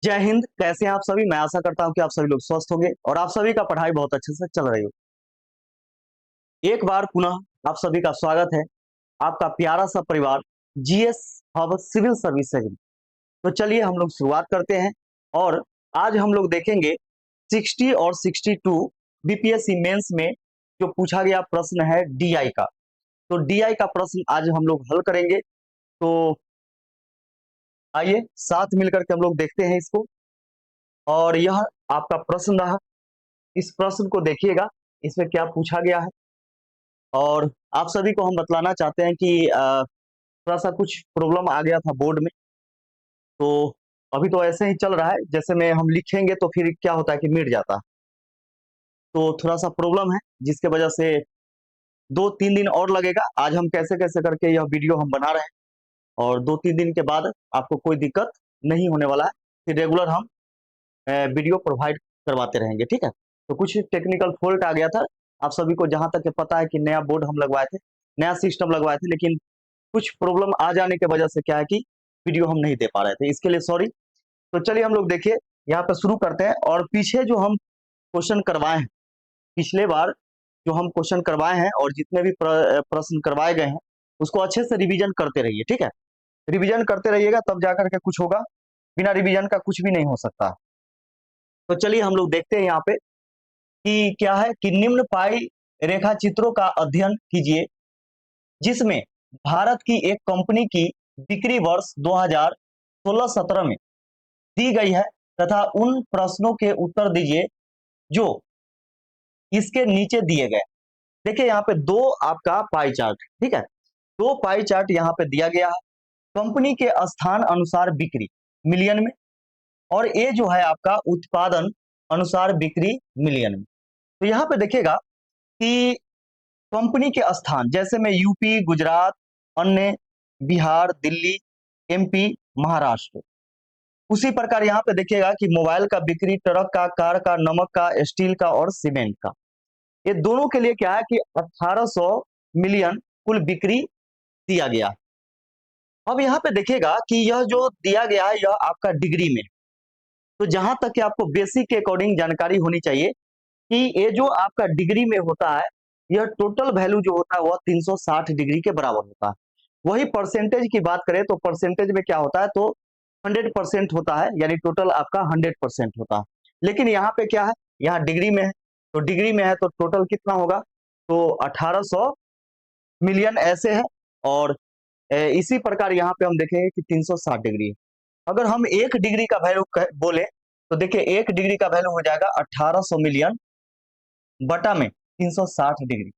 जय हिंद। कैसे हैं आप सभी? मैं आशा करता हूं कि आप सभी लोग स्वस्थ होंगे और आप सभी का पढ़ाई बहुत अच्छे से चल रही हो। एक बार पुनः आप सभी का स्वागत है, आपका प्यारा सा परिवार जीएस हब सिविल सर्विस से। तो चलिए हम लोग शुरुआत करते हैं और आज हम लोग देखेंगे 60 और 62 बीपीएससी मेंस में जो पूछा गया प्रश्न है डीआई का। तो डीआई का प्रश्न आज हम लोग हल करेंगे। तो आइए साथ मिलकर के हम लोग देखते हैं इसको। और यह आपका प्रश्न रहा, इस प्रश्न को देखिएगा, इसमें क्या पूछा गया है। और आप सभी को हम बतलाना चाहते हैं कि थोड़ा सा कुछ प्रॉब्लम आ गया था बोर्ड में। तो अभी तो ऐसे ही चल रहा है, जैसे में हम लिखेंगे तो फिर क्या होता है कि मिट जाता है। तो थोड़ा सा प्रॉब्लम है जिसके वजह से 2-3 दिन और लगेगा। आज हम कैसे कैसे करके यह वीडियो हम बना रहे हैं और 2-3 दिन के बाद आपको कोई दिक्कत नहीं होने वाला है। फिर रेगुलर हम वीडियो प्रोवाइड करवाते रहेंगे, ठीक है। तो कुछ टेक्निकल फॉल्ट आ गया था। आप सभी को जहां तक पता है कि नया बोर्ड हम लगवाए थे, नया सिस्टम लगवाए थे, लेकिन कुछ प्रॉब्लम आ जाने की वजह से क्या है कि वीडियो हम नहीं दे पा रहे थे, इसके लिए सॉरी। तो चलिए हम लोग देखिए यहाँ पे शुरू करते हैं। और पीछे जो हम क्वेश्चन करवाए हैं, पिछले बार जो हम क्वेश्चन करवाए हैं और जितने भी प्रश्न करवाए गए हैं उसको अच्छे से रिवीजन करते रहिए, ठीक है। रिवीजन करते रहिएगा तब जाकर के कुछ होगा, बिना रिवीजन का कुछ भी नहीं हो सकता। तो चलिए हम लोग देखते हैं यहाँ पे कि क्या है कि निम्न पाई रेखा चित्रों का अध्ययन कीजिए जिसमें भारत की एक कंपनी की बिक्री वर्ष 2016-17 में दी गई है तथा उन प्रश्नों के उत्तर दीजिए जो इसके नीचे दिए गए। देखिए यहाँ पे दो आपका पाई चार्ट, ठीक है। दो पाई चार्ट यहाँ पे दिया गया है, कंपनी के स्थान अनुसार बिक्री मिलियन में और ये जो है आपका उत्पादन अनुसार बिक्री मिलियन में। तो यहाँ पे देखिएगा कि कंपनी के स्थान जैसे में यूपी, गुजरात, अन्य बिहार, दिल्ली, एमपी, महाराष्ट्र। उसी प्रकार यहाँ पे देखिएगा कि मोबाइल का बिक्री, ट्रक का, कार का, नमक का, स्टील का और सीमेंट का। ये दोनों के लिए क्या है कि 1800 मिलियन कुल बिक्री दिया गया। अब यहाँ पे देखिएगा कि यह जो दिया गया है यह आपका डिग्री में। तो जहां तक कि आपको बेसिक के अकॉर्डिंग जानकारी होनी चाहिए कि ये जो आपका डिग्री में होता है, यह टोटल वैल्यू जो होता है वह 360 डिग्री के बराबर होता है। वही परसेंटेज की बात करें तो परसेंटेज में क्या होता है, तो 100% होता है, यानी टोटल आपका 100% होता है। लेकिन यहाँ पे क्या है, यहाँ डिग्री में है, तो डिग्री में है तो टोटल कितना होगा, तो 1800 मिलियन ऐसे है। और इसी प्रकार यहाँ पे हम देखेंगे कि 360 डिग्री है। अगर हम 1 डिग्री का वैल्यू बोले तो देखिए 1 डिग्री का वैल्यू हो जाएगा 1800 मिलियन बटा में 360 डिग्री।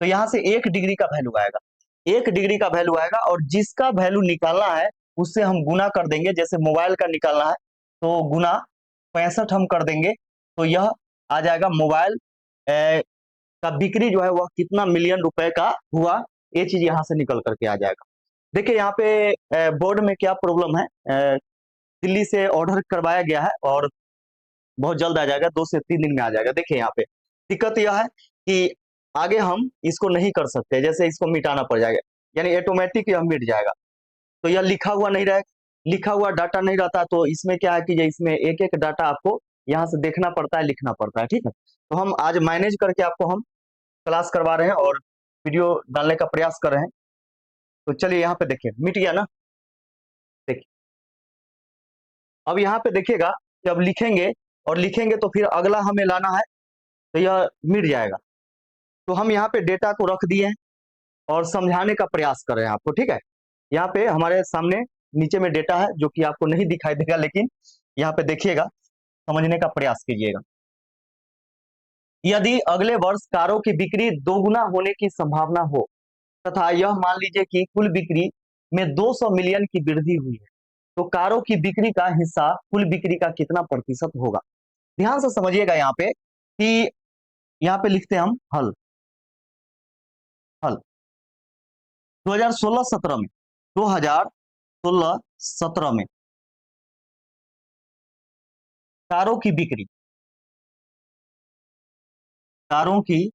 तो यहाँ से 1 डिग्री का वैल्यू आएगा, 1 डिग्री का वैल्यू आएगा और जिसका वैल्यू निकालना है उससे हम गुना कर देंगे। जैसे मोबाइल का निकालना है तो गुना 65 हम कर देंगे, तो यह आ जाएगा मोबाइल का बिक्री जो है वह कितना मिलियन रुपए का हुआ, ये चीज यहाँ से निकल करके आ जाएगा। देखिए यहाँ पे बोर्ड में क्या प्रॉब्लम है, दिल्ली से ऑर्डर करवाया गया है और बहुत जल्द आ जाएगा, 2 से 3 दिन में आ जाएगा। देखिए यहाँ पे दिक्कत यह है कि आगे हम इसको नहीं कर सकते, जैसे इसको मिटाना पड़ जाएगा, यानी ऑटोमेटिक यह मिट जाएगा। तो यह लिखा हुआ नहीं रहेगा, लिखा हुआ डाटा नहीं रहता, तो इसमें क्या है कि इसमें एक एक डाटा आपको यहाँ से देखना पड़ता है, लिखना पड़ता है, ठीक है। तो हम आज मैनेज करके आपको हम क्लास करवा रहे हैं और वीडियो डालने का प्रयास कर रहे हैं। तो चलिए यहाँ पे देखिए मिट गया ना। देखिए अब यहाँ पे देखिएगा कि अब लिखेंगे और लिखेंगे तो फिर अगला हमें लाना है, तो यह मिट जाएगा। तो हम यहाँ पे डेटा को रख दिए हैं और समझाने का प्रयास कर रहे हैं आपको, ठीक है। यहाँ पे हमारे सामने नीचे में डेटा है जो कि आपको नहीं दिखाई देगा, लेकिन यहाँ पे देखिएगा, समझने का प्रयास कीजिएगा। यदि अगले वर्ष कारों की बिक्री दोगुना होने की संभावना हो तथा यह मान लीजिए कि कुल बिक्री में 200 मिलियन की वृद्धि हुई है, तो कारों की बिक्री का हिस्सा कुल बिक्री का कितना प्रतिशत होगा। ध्यान से समझिएगा यहाँ पे कि यहाँ पे लिखते हैं हम हल। हल 2016-17 में, 2016-17 में कारों की बिक्री, कारों की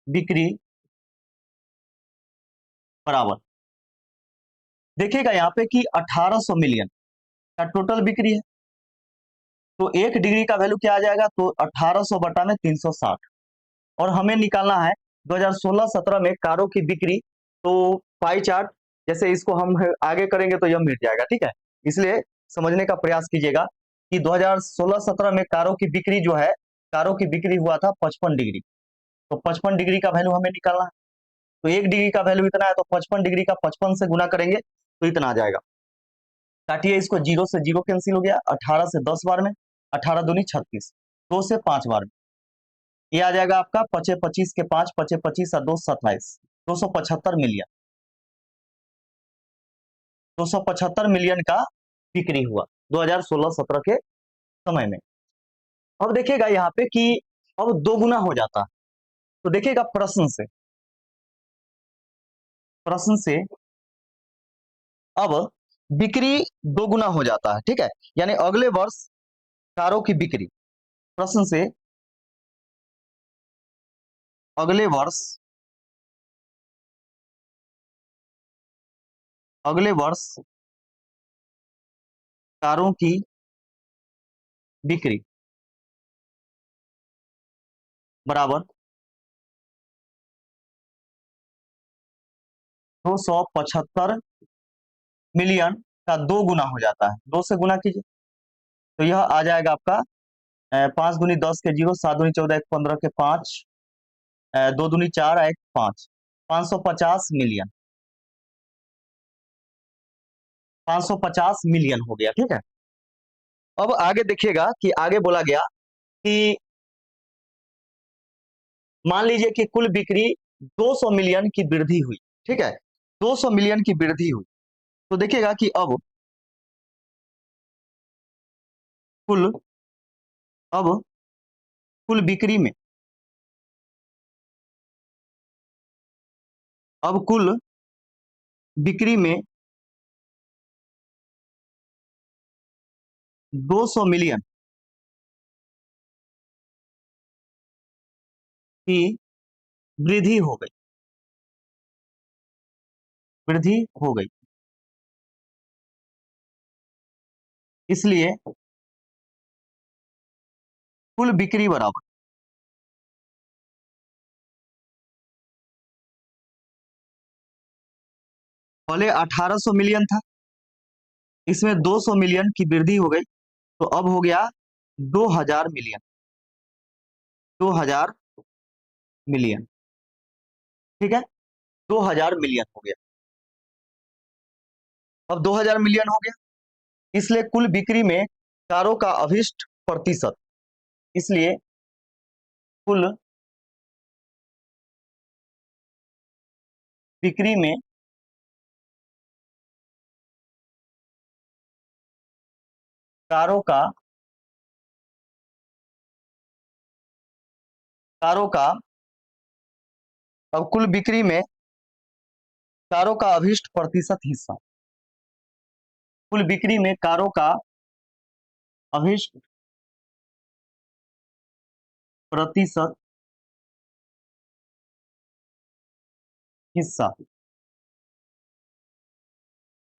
बिक्री बराबर, देखिएगा यहाँ पे कि 1800 मिलियन, का टोटल बिक्री है। तो 1 डिग्री का वैल्यू क्या आ जाएगा, तो 1800 बटा में 360। और हमें निकालना है 2016-17 में कारों की बिक्री। तो पाई चार्ट जैसे इसको हम आगे करेंगे तो यह मिट जाएगा, ठीक है। इसलिए समझने का प्रयास कीजिएगा कि 2016-17 में कारों की बिक्री जो है, कारों की बिक्री हुआ था 55 डिग्री। तो 55 डिग्री का वैल्यू हमें निकालना है। तो 1 डिग्री का वैल्यू इतना है, तो 55 डिग्री का 55 से गुना करेंगे तो इतना आ जाएगा। काटिए इसको, 0 से 0 कैंसिल हो गया, 18 से 10 बार में, 18 दूनी 36, 2 से 5 बार में ये आ जाएगा आपका 25 के 5, 25 और 2 27, 275 मिलियन। 275 मिलियन का बिक्री हुआ 2016-17 के समय में। अब देखिएगा यहाँ पे कि अब दो गुना हो जाता है। तो देखिएगा प्रश्न से अब बिक्री दो गुना हो जाता है, ठीक है। यानी अगले वर्ष कारों की बिक्री, प्रश्न से अगले वर्ष अगले वर्ष कारों की बिक्री बराबर 275 मिलियन का दो गुना हो जाता है। दो से गुना कीजिए तो यह आ जाएगा आपका 5 दूनी 10 के 0, 7 दूनी 14, एक 15 के 5, 2 दूनी 4, एक 5, 550 मिलियन। 550 मिलियन हो गया, ठीक है। अब आगे देखिएगा कि आगे बोला गया कि मान लीजिए कि कुल बिक्री 200 मिलियन की वृद्धि हुई, ठीक है। 200 मिलियन की वृद्धि हुई। तो देखिएगा कि कुल अब कुल बिक्री में अब कुल बिक्री में 200 मिलियन की वृद्धि हो गई, वृद्धि हो गई। इसलिए कुल बिक्री बराबर, पहले 1800 मिलियन था, इसमें 200 मिलियन की वृद्धि हो गई, तो अब हो गया 2000 मिलियन। 2000 मिलियन, ठीक है। 2000 मिलियन हो गया। अब 2000 मिलियन हो गया, इसलिए कुल बिक्री में कारों का अभिष्ट प्रतिशत, इसलिए कुल बिक्री में कारों का कारों का अब कुल बिक्री में कारों का अभिष्ट प्रतिशत हिस्सा, कुल बिक्री में कारों का अभिष्ट प्रतिशत हिस्सा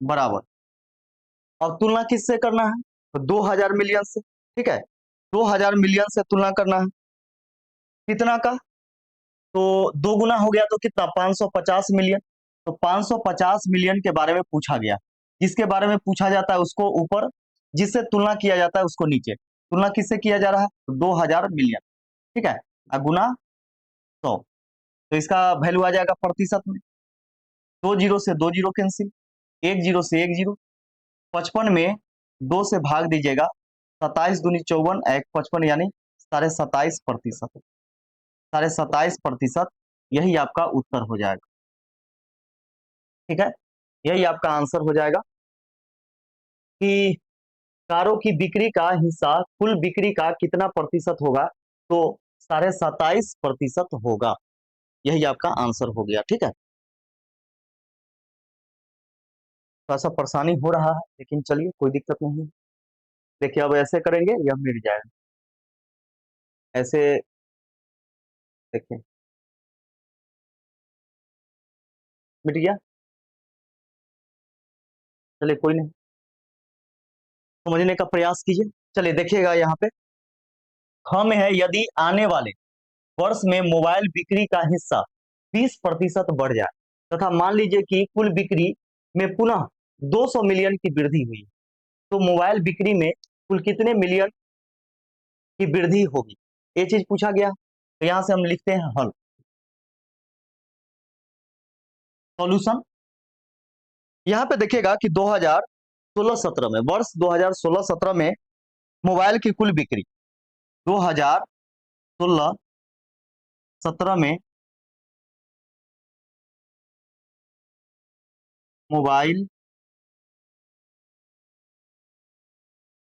बराबर, अब तुलना किससे करना है, तो 2000 मिलियन से, ठीक है। 2000 मिलियन से तुलना करना है, कितना का, तो दो गुना हो गया तो कितना, 550 मिलियन। तो 550 मिलियन के बारे में पूछा गया। जिसके बारे में पूछा जाता है उसको ऊपर, जिससे तुलना किया जाता है उसको नीचे। तुलना किससे किया जा रहा है, तो 2000 मिलियन, ठीक है, और गुना 100। तो इसका वैल्यू आ जाएगा प्रतिशत में, 2 जीरो से 2 जीरो कैंसिल, 1 जीरो से 1 जीरो, 55 में 2 से भाग दीजिएगा, 27 दूनी 54, एक 55 यानी 27.5%। 27.5%, यही आपका उत्तर हो जाएगा, ठीक है। यही आपका आंसर हो जाएगा कि कारों की बिक्री का हिस्सा कुल बिक्री का कितना प्रतिशत होगा, तो 27.5% होगा। यही आपका आंसर हो गया, ठीक है। थोड़ा सा परेशानी हो रहा है, लेकिन चलिए कोई दिक्कत नहीं है। देखिए अब ऐसे करेंगे यह मिट जाएगा, ऐसे देखिए मिट गया, चलिए कोई नहीं। समझने का प्रयास कीजिए। चलिए देखिएगा यहाँ पे, हम है यदि आने वाले वर्ष में मोबाइल बिक्री का हिस्सा 20% बढ़ जाए तथा मान लीजिए कि कुल बिक्री में पुनः 200 मिलियन की वृद्धि हुई, तो मोबाइल बिक्री में कुल कितने मिलियन की वृद्धि होगी, ये चीज पूछा गया। तो यहां से हम लिखते हैं हल। सॉल्यूशन यहाँ पे देखिएगा कि 2016-17 में, वर्ष 2016-17 में मोबाइल की कुल बिक्री, 2016-17 में मोबाइल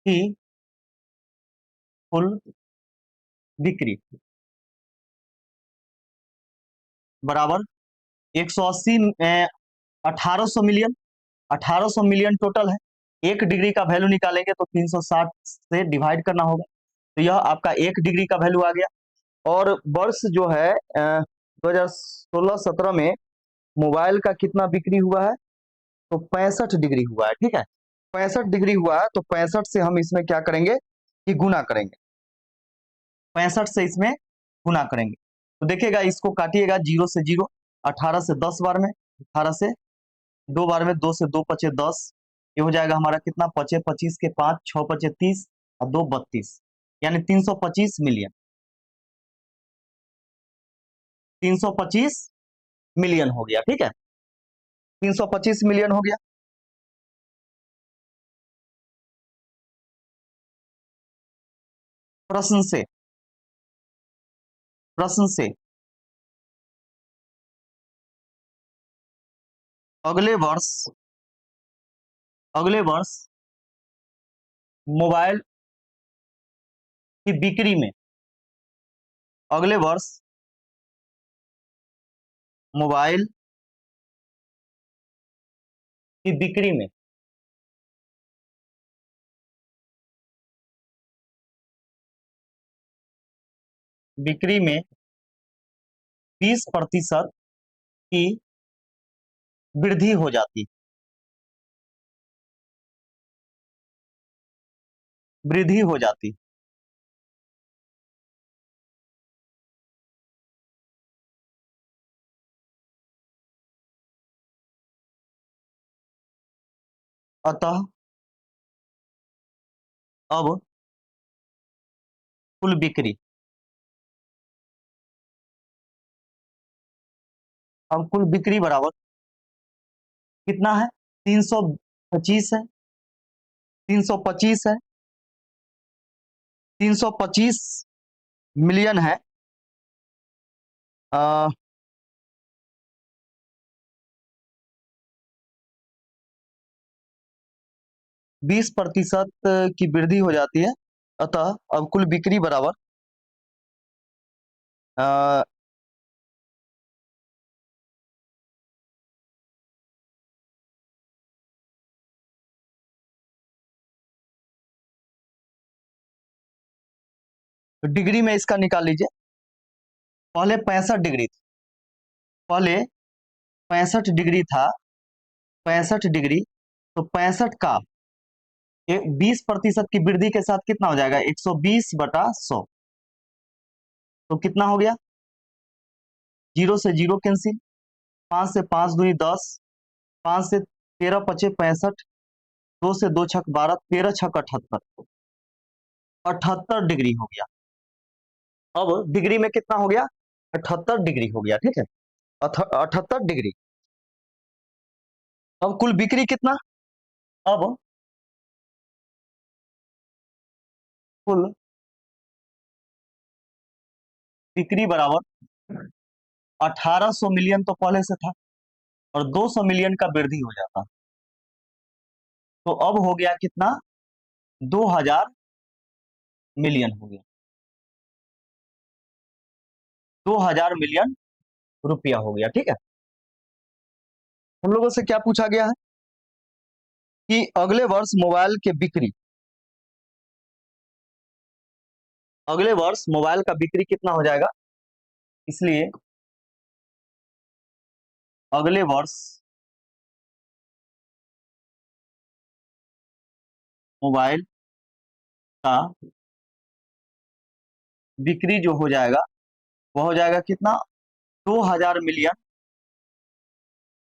की कुल बिक्री बराबर 180, 1800 मिलियन, 1800 मिलियन टोटल है। 1 डिग्री का वैल्यू निकालेंगे तो 360 से डिवाइड करना होगा, तो यह आपका 1 डिग्री का वैल्यू आ गया। और वर्ष जो है 2016-17 में मोबाइल का कितना बिक्री हुआ है, तो 65 डिग्री हुआ है। ठीक है, 65 डिग्री हुआ है, तो 65 से हम इसमें क्या करेंगे कि गुना करेंगे, 65 से इसमें गुना करेंगे। तो देखिएगा, इसको काटिएगा 0 से 0, 18 से 10 बार में, 18 से 2 बार में, 2 से 2 पचे 10, ये हो जाएगा हमारा कितना, पचे 25 के 5, 6 पचे 30 और 2 32, यानी 325 मिलियन, 325 मिलियन हो गया। ठीक है, 325 मिलियन हो गया। प्रश्न से, प्रश्न से अगले वर्ष, अगले वर्ष मोबाइल की बिक्री में, अगले वर्ष मोबाइल की बिक्री में बिक्री में 20% की वृद्धि हो जाती, वृद्धि हो जाती। अतः अब कुल बिक्री, अब कुल बिक्री बराबर कितना है, 325 है, 325 है, 325 मिलियन है। 20% की वृद्धि हो जाती है, अतः अब कुल बिक्री बराबर अ, डिग्री में इसका निकाल लीजिए। पहले 65 डिग्री, पहले 65 डिग्री था, 65 डिग्री, तो 65 का 20% की वृद्धि के साथ कितना हो जाएगा, 120/100, तो कितना हो गया, 0 से 0 कैंसिल, 5 से 5 दूनी 10, 5 से 13 पचे 65, 2 से 2 छक 12, 13 छक 78, 78 डिग्री हो गया। अब डिग्री में कितना हो गया, 78 डिग्री हो गया। ठीक है, 78 डिग्री। अब कुल बिक्री कितना, अब कुल बिक्री बराबर 1800 मिलियन तो पहले से था, और 200 मिलियन का वृद्धि हो जाता, तो अब हो गया कितना, 2000 मिलियन हो गया, 2000 मिलियन रुपया हो गया। ठीक है, हम लोगों से क्या पूछा गया है कि अगले वर्ष मोबाइल के बिक्री, अगले वर्ष मोबाइल का बिक्री कितना हो जाएगा, इसलिए अगले वर्ष मोबाइल का बिक्री जो हो जाएगा वो हो जाएगा कितना, 2000 मिलियन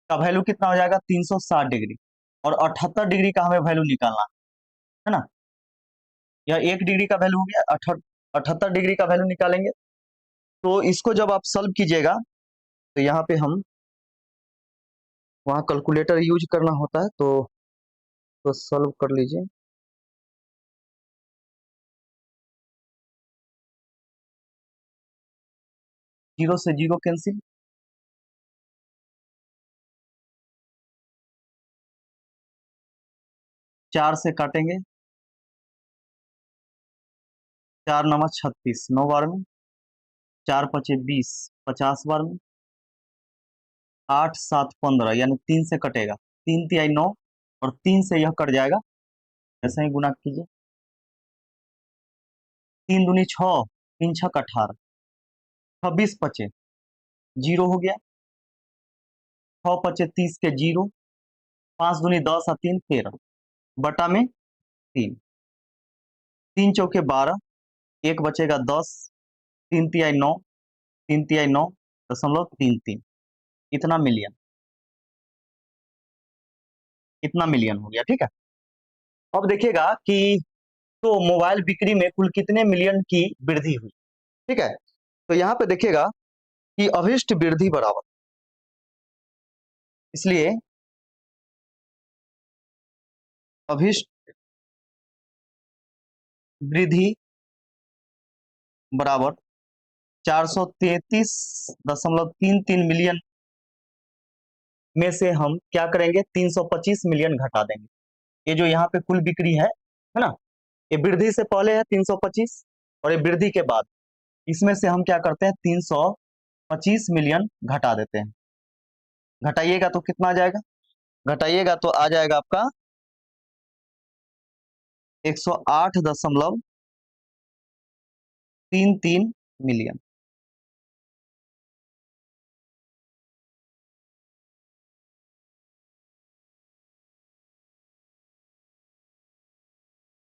का वैल्यू कितना हो जाएगा, 360 डिग्री। और 78 डिग्री का हमें वैल्यू निकालना है ना। यह 1 डिग्री का वैल्यू हो गया, 78 डिग्री का वैल्यू निकालेंगे। तो इसको जब आप सॉल्व कीजिएगा तो यहाँ पे हम वहाँ कैलकुलेटर यूज करना होता है, तो सॉल्व कर लीजिए। जीरो से जीरो कैंसिल, 4 से काटेंगे, 4 नवा 36, 9 बार में, 4 पचे 20, 50 बार में, 8 7 15, यानी 3 से कटेगा, 3 तिहाई 9, और 3 से यह कट जाएगा, ऐसे ही गुना कीजिए, 3 दूनी 6, 3 छक 18, 26 पचे जीरो हो गया, 6 पचे 30 के जीरो, 5 दूनी 10 और 3 13, बटा में 3, 3 चौके 12, 1 बचेगा 10, 3 तिहाई 9, 3 तिहाई 9.33, इतना मिलियन, इतना मिलियन हो गया। ठीक है, अब देखिएगा कि तो मोबाइल बिक्री में कुल कितने मिलियन की वृद्धि हुई। ठीक है, तो यहाँ पे देखिएगा कि अभिष्ट वृद्धि बराबर, इसलिए अभिष्ट वृद्धि बराबर 433.33 मिलियन में से हम क्या करेंगे, 325 मिलियन घटा देंगे। ये जो यहाँ पे कुल बिक्री है ना, ये वृद्धि से पहले है 325, और ये वृद्धि के बाद, इसमें से हम क्या करते हैं, 325 मिलियन घटा देते हैं। घटाइएगा तो कितना आ जाएगा, घटाइएगा तो आ जाएगा आपका 108.33 मिलियन।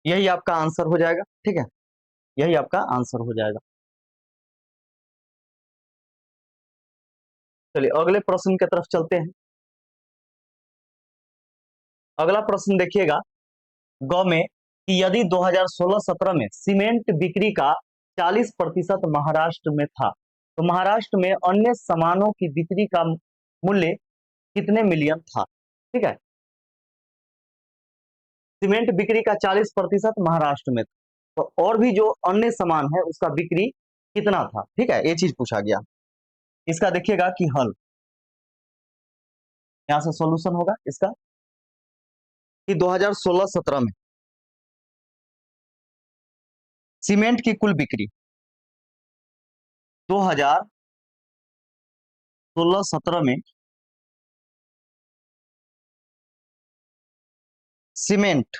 यही आपका आंसर हो जाएगा। ठीक है, यही आपका आंसर हो जाएगा। चलिए अगले प्रश्न की तरफ चलते हैं। अगला प्रश्न देखिएगा, ग में कि यदि 2016-17 में सीमेंट बिक्री का 40% महाराष्ट्र में था, तो महाराष्ट्र में अन्य सामानों की बिक्री का मूल्य कितने मिलियन था। ठीक है, सीमेंट बिक्री का 40% महाराष्ट्र में था, तो और भी जो अन्य सामान है उसका बिक्री कितना था। ठीक है, ये चीज पूछा गया। इसका देखिएगा कि हल, यहां से सॉल्यूशन होगा इसका कि 2016-17 में सीमेंट की कुल बिक्री 2016-17 में सीमेंट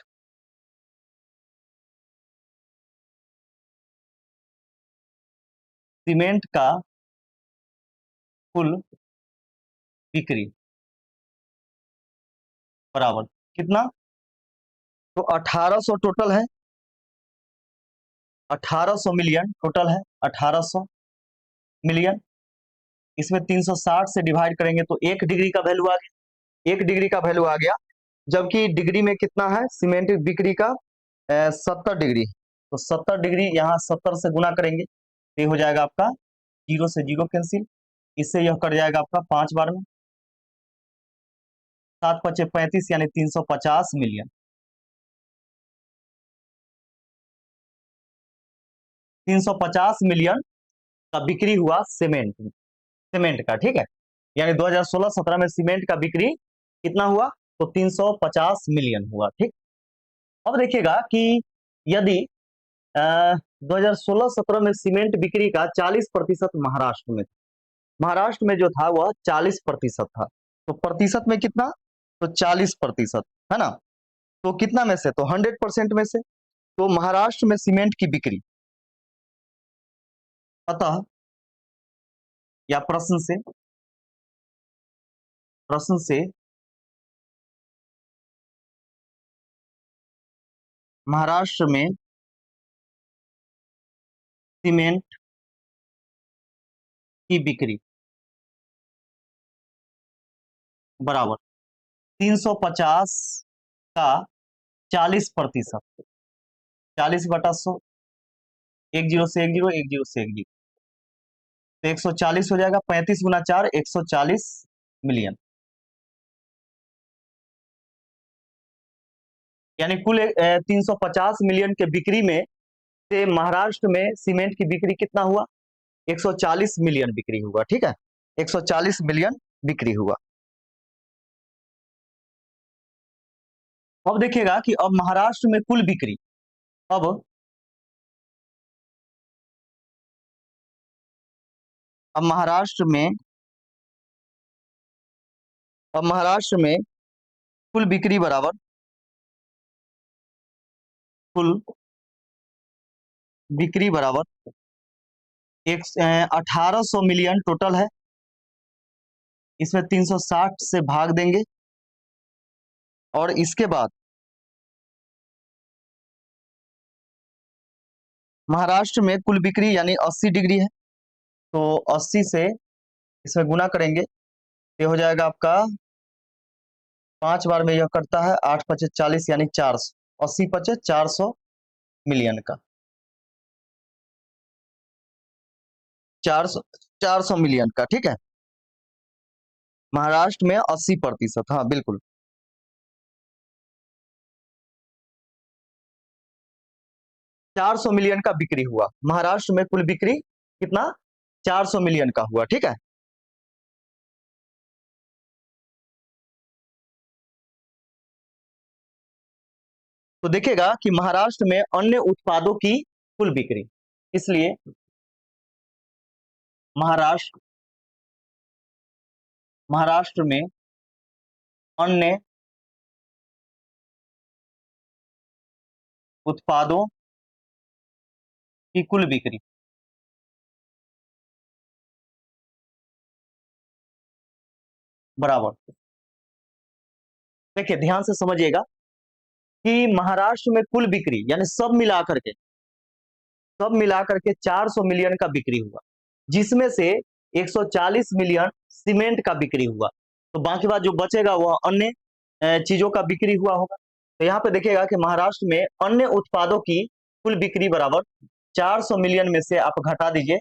सीमेंट का कुल बिक्री बराबर कितना, तो 1800 टोटल है, 1800 मिलियन टोटल है, 1800 मिलियन। इसमें 360 से डिवाइड करेंगे तो 1 डिग्री का वैल्यू आ गया, 1 डिग्री का वैल्यू आ गया, जबकि डिग्री में कितना है सीमेंट बिक्री का 70 डिग्री, तो 70 डिग्री यहाँ 70 से गुना करेंगे तो ये हो जाएगा आपका, जीरो से जीरो कैंसिल, इससे यह कट जाएगा आपका 5 बार में, 7 पचे 35, यानी 350 मिलियन, 350 मिलियन का बिक्री हुआ सीमेंट का। ठीक है, यानी 2016-17 में सीमेंट का बिक्री कितना हुआ, तो 350 मिलियन हुआ। ठीक, अब देखिएगा कि यदि 2016-17 में सीमेंट बिक्री का 40% महाराष्ट्र में था, महाराष्ट्र में जो था वह 40% था, तो प्रतिशत में कितना, तो 40%, है ना। तो कितना में से, तो 100% में से, तो महाराष्ट्र में सीमेंट की बिक्री, अतः या प्रश्न से महाराष्ट्र में सीमेंट की बिक्री बराबर 350 का 40%, 40/100, 10 से 10, 10 से 1 जीरो, तो 140 हो जाएगा। 35 × 4 140 मिलियन, यानी कुल 350 मिलियन के बिक्री में से महाराष्ट्र में सीमेंट की बिक्री कितना हुआ? 140 मिलियन बिक्री हुआ। ठीक है, 140 मिलियन बिक्री हुआ। अब देखिएगा कि अब महाराष्ट्र में कुल बिक्री, अब अब महाराष्ट्र में अब महाराष्ट्र में कुल बिक्री बराबर कुल बिक्री बराबर 1800 मिलियन टोटल है। इसमें 360 से भाग देंगे और इसके बाद महाराष्ट्र में कुल बिक्री यानी 80 डिग्री है, तो 80 से इसमें गुना करेंगे, ये हो जाएगा आपका 5 बार में यह करता है 8×5 = 40 यानी 400, 80×5 400 मिलियन का, 400 मिलियन का। ठीक है, महाराष्ट्र में 80%, हाँ बिल्कुल। $400 मिलियन का बिक्री हुआ महाराष्ट्र में, कुल बिक्री कितना? 400 मिलियन का हुआ। ठीक है, तो देखिएगा कि महाराष्ट्र में अन्य उत्पादों की कुल बिक्री, इसलिए महाराष्ट्र महाराष्ट्र में अन्य उत्पादों की कुल बिक्री बराबर, देखिए ध्यान से समझिएगा कि महाराष्ट्र में कुल बिक्री यानी सब मिलाकर के 400 मिलियन का बिक्री हुआ, जिसमें से 140 मिलियन सीमेंट का बिक्री हुआ, तो बाकी बात जो बचेगा वह अन्य चीजों का बिक्री हुआ होगा। तो यहाँ पे देखिएगा कि महाराष्ट्र में अन्य उत्पादों की कुल बिक्री बराबर 400 मिलियन में से आप घटा दीजिए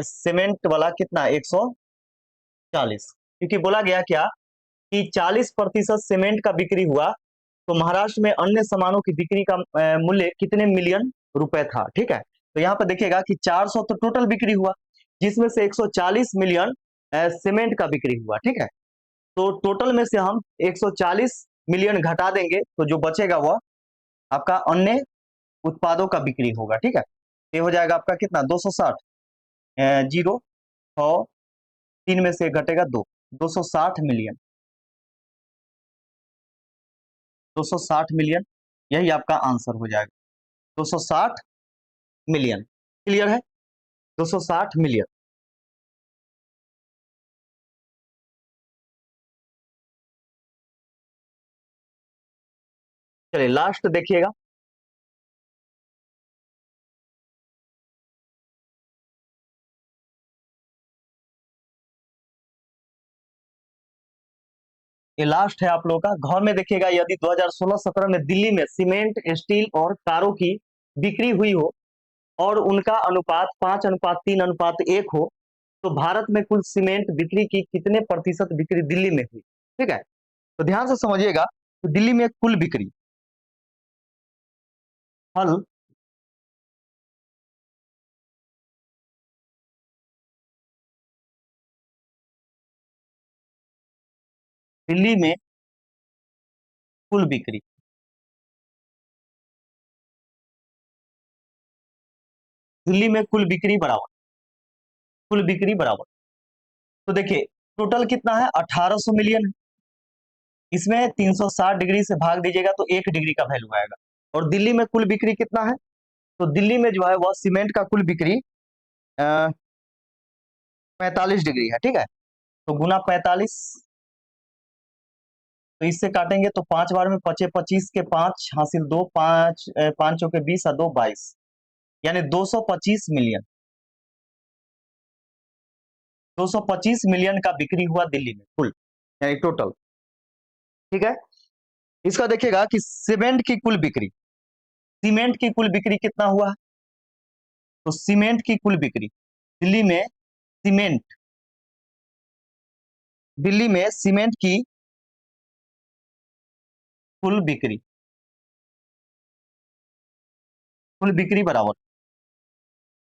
सीमेंट वाला कितना? 140, क्योंकि बोला गया क्या कि 40% सीमेंट का बिक्री हुआ, तो महाराष्ट्र में अन्य सामानों की बिक्री का मूल्य कितने मिलियन रुपए था। ठीक है, तो यहाँ पर देखिएगा कि 400 तो टोटल बिक्री हुआ, जिसमें से 140 मिलियन सीमेंट का बिक्री हुआ। ठीक है, तो टोटल में से हम 140 मिलियन घटा देंगे, तो जो बचेगा वह आपका अन्य उत्पादों का बिक्री होगा। ठीक है, ये हो जाएगा आपका कितना? 260, जीरो, 100, 3 में से घटेगा 2, 260 मिलियन, 260 मिलियन, यही आपका आंसर हो जाएगा, 260 मिलियन। क्लियर है? 260 मिलियन। चलिए लास्ट देखिएगा, ये लास्ट है आप लोगों का। घर में देखिएगा, यदि 2016-17 में दिल्ली में सीमेंट, स्टील और कारों की बिक्री हुई हो और उनका अनुपात 5:3:1 हो, तो भारत में कुल सीमेंट बिक्री की कितने प्रतिशत बिक्री दिल्ली में हुई? ठीक है, तो ध्यान से समझिएगा, तो दिल्ली में कुल बिक्री, हल दिल्ली में कुल बिक्री, दिल्ली में कुल बिक्री बराबर, कुल बिक्री बराबर, तो देखिए टोटल कितना है? 1800 मिलियन है। इसमें 360 डिग्री से भाग दीजिएगा तो 1 डिग्री का वैल्यू आएगा। और दिल्ली में कुल बिक्री कितना है? तो दिल्ली में जो है वह सीमेंट का कुल बिक्री 45 डिग्री है। ठीक है, तो गुना 45, तो इससे काटेंगे तो 5 बार में 25 25 के 5 हासिल 2 5 5 चौके 20 और 2 22 यानी 225 मिलियन 225 मिलियन का बिक्री हुआ दिल्ली में कुल यानी टोटल। ठीक है, इसका देखिएगा कि सीमेंट की कुल बिक्री कितना हुआ। तो सीमेंट की कुल बिक्री दिल्ली में सीमेंट दिल्ली में सीमेंट की कुल बिक्री बराबर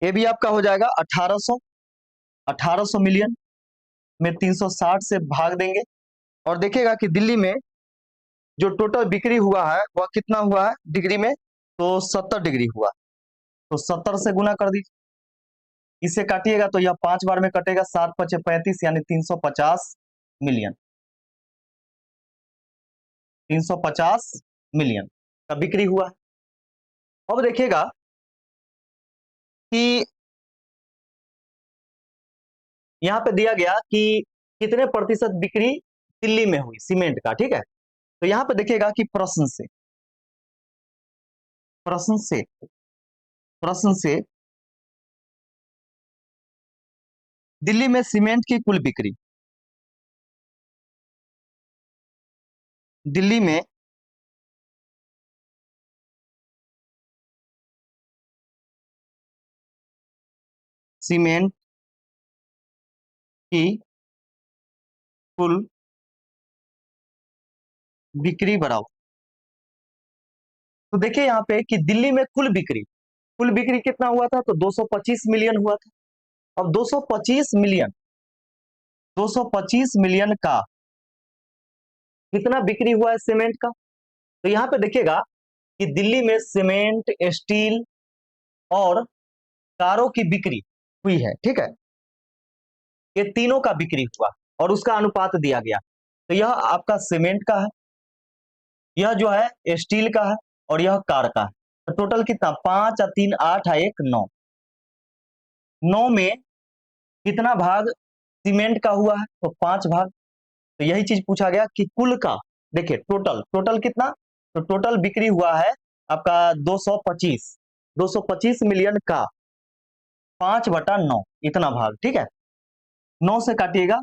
ये भी आपका हो जाएगा 1800 मिलियन में 360 से भाग देंगे और देखिएगा कि दिल्ली में जो टोटल बिक्री हुआ है वह कितना हुआ है डिग्री में, तो 70 डिग्री हुआ। तो 70 से गुना कर दीजिए, इसे काटिएगा तो यह 5 बार में कटेगा, 7 पचे 35 यानी 350 मिलियन 350 मिलियन का बिक्री हुआ। अब देखिएगा कि यहाँ पे दिया गया कि कितने प्रतिशत बिक्री दिल्ली में हुई सीमेंट का। ठीक है, तो यहाँ पे देखिएगा कि प्रश्न से दिल्ली में सीमेंट की कुल बिक्री दिल्ली में सीमेंट की कुल बिक्री बराबर। तो देखिए यहाँ पे कि दिल्ली में कुल बिक्री कितना हुआ था, तो 225 मिलियन हुआ था। अब 225 मिलियन का कितना बिक्री हुआ है सीमेंट का। तो यहाँ पे देखिएगा कि दिल्ली में सीमेंट, स्टील और कारों की बिक्री हुई है। ठीक है, ये तीनों का बिक्री हुआ और उसका अनुपात दिया गया। तो यह आपका सीमेंट का है, यह जो है स्टील का है और यह कार का है। तो टोटल कितना, 5 और 3 8 और 1 9, 9 में कितना भाग सीमेंट का हुआ है, तो 5 भाग। तो यही चीज पूछा गया कि कुल का, देखिए टोटल कितना, तो टोटल बिक्री हुआ है आपका 225 मिलियन का 5/9 इतना भाग। ठीक है, 9 से काटिएगा,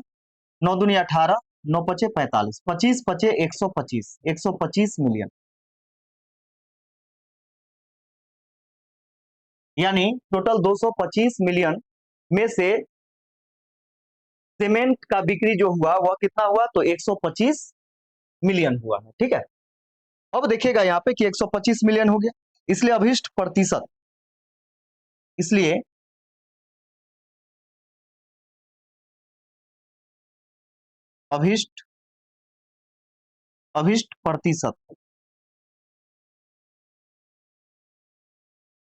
9 दूनी 18, 9 पचे 45, 25 पचे 125 मिलियन यानी टोटल 225 मिलियन में से सीमेंट का बिक्री जो हुआ वह कितना हुआ, तो 125 मिलियन हुआ है। ठीक है, अब देखिएगा यहाँ पे कि 125 मिलियन हो गया, इसलिए अभिष्ट प्रतिशत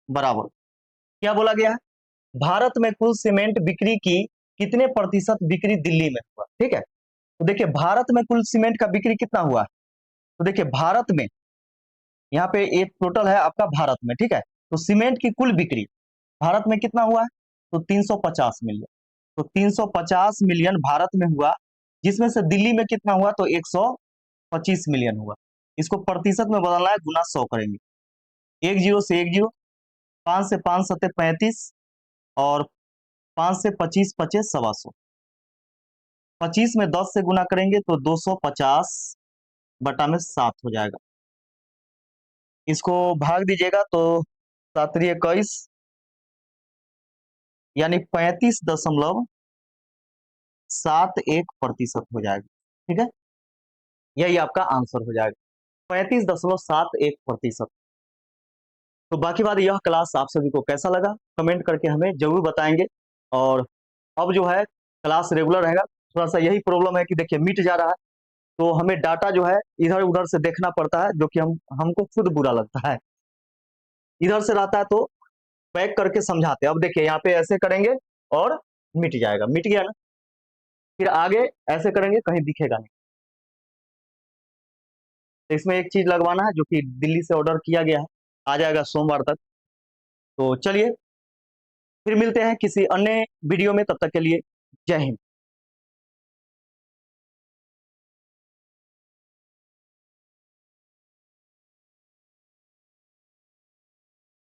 बराबर क्या बोला गया है, भारत में कुल सीमेंट बिक्री की कितने प्रतिशत बिक्री दिल्ली में हुआ। ठीक है, तो देखिए भारत में कुल सीमेंट का बिक्री कितना हुआ है, तो देखिए भारत में यहाँ पे एक टोटल है आपका भारत में। ठीक है, तो सीमेंट की कुल बिक्री भारत में कितना हुआ है, तो 350 मिलियन। तो 350 मिलियन भारत में हुआ, जिसमें से दिल्ली में कितना हुआ, तो 125 मिलियन हुआ। इसको प्रतिशत में बदलना है, गुना 100 करेंगे, 1 जीरो से 1 जीरो, 5 से 5 सत्ते 35 और 5 से 25 पचे 125, 25 में 10 से गुना करेंगे तो 250 बटा में 7 हो जाएगा। इसको भाग दीजिएगा तो 7×21 यानी 35.71% हो जाएगा। ठीक है, यही आपका आंसर हो जाएगा, 35.71%। तो बाकी बात, यह क्लास आप सभी को कैसा लगा कमेंट करके हमें जरूर बताएंगे। और अब जो है क्लास रेगुलर रहेगा। थोड़ा सा यही प्रॉब्लम है कि देखिए मिट जा रहा है, तो हमें डाटा जो है इधर उधर से देखना पड़ता है, जो कि हमको खुद बुरा लगता है। इधर से रहता है तो पैक करके समझाते हैं। अब देखिए यहाँ पे ऐसे करेंगे और मिट जाएगा, मिट गया ना, फिर आगे ऐसे करेंगे कहीं दिखेगा नहीं। तो इसमें एक चीज लगवाना है जो कि दिल्ली से ऑर्डर किया गया है, आ जाएगा सोमवार तक। तो चलिए फिर मिलते हैं किसी अन्य वीडियो में, तब तक के लिए जय हिंद।